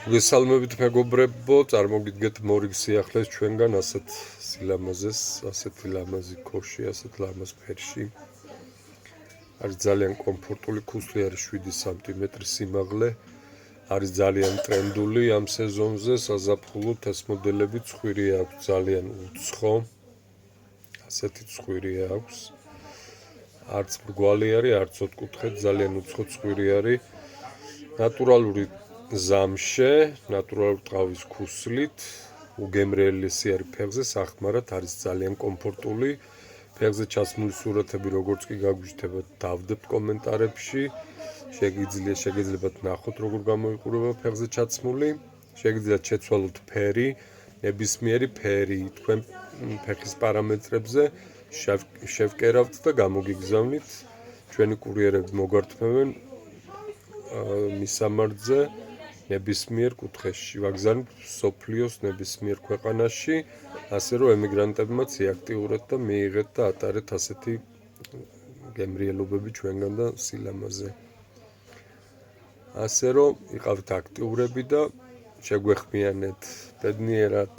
მოგესალმებით მეგობრებო, წარმოგიდგეთ მორიგ სიახლეს ჩვენგან ასეთ სილამაზეს, ასეთი ლამაზი ქოში, ასეთ ლამაზ ფერში. არის ძალიან კომფორტული ქუსლი, არის 7 სანტიმეტრი სიმაღლე. არის ძალიან ტრენდული ამ სეზონზე, საზაფხულოდ ეს მოდელები ცხვირი აქვს ძალიან უცხო. ასეთი ცხვირი აქვს. არც მრგვალი არის, არც ოთხკუთხედი, ძალიან უცხო ცხვირი არის. ნატურალური ზამშე, ნატურალური ტყავის ქუსლით, უგემრიელესი არის ფეხზე, სახმარად არის ძალიან კომფორტული. ფეხზე ჩასმული სურათები როგორც კი გაგვიჩნდებათ, დავდებთ კომენტარებში. შეგიძლიათ ნახოთ როგორ გამოიყურება ფეხზე ჩაცმული. შეგიძლიათ შეცვალოთ ფერი, ნებისმიერი ფერი თქვენ ფეხის პარამეტრებზე შევკერავთ და გამოგიგზავნით. ჩვენი კურიერები მოგვართმევენ მისამართზე ნებისმიერ კუთხეში, ვაგზავნით მსოფლიოს ნებისმიერ ქვეყანაში, ასე რომ ემიგრანტებმაც იაქტიურეთ და მიიღეთ და ატარეთ ასეთი გემრიელობები ჩვენგან და სილამაზე. ასე რომ იყავით აქტიურები და შეგვეხმიანეთ ბედნიერად.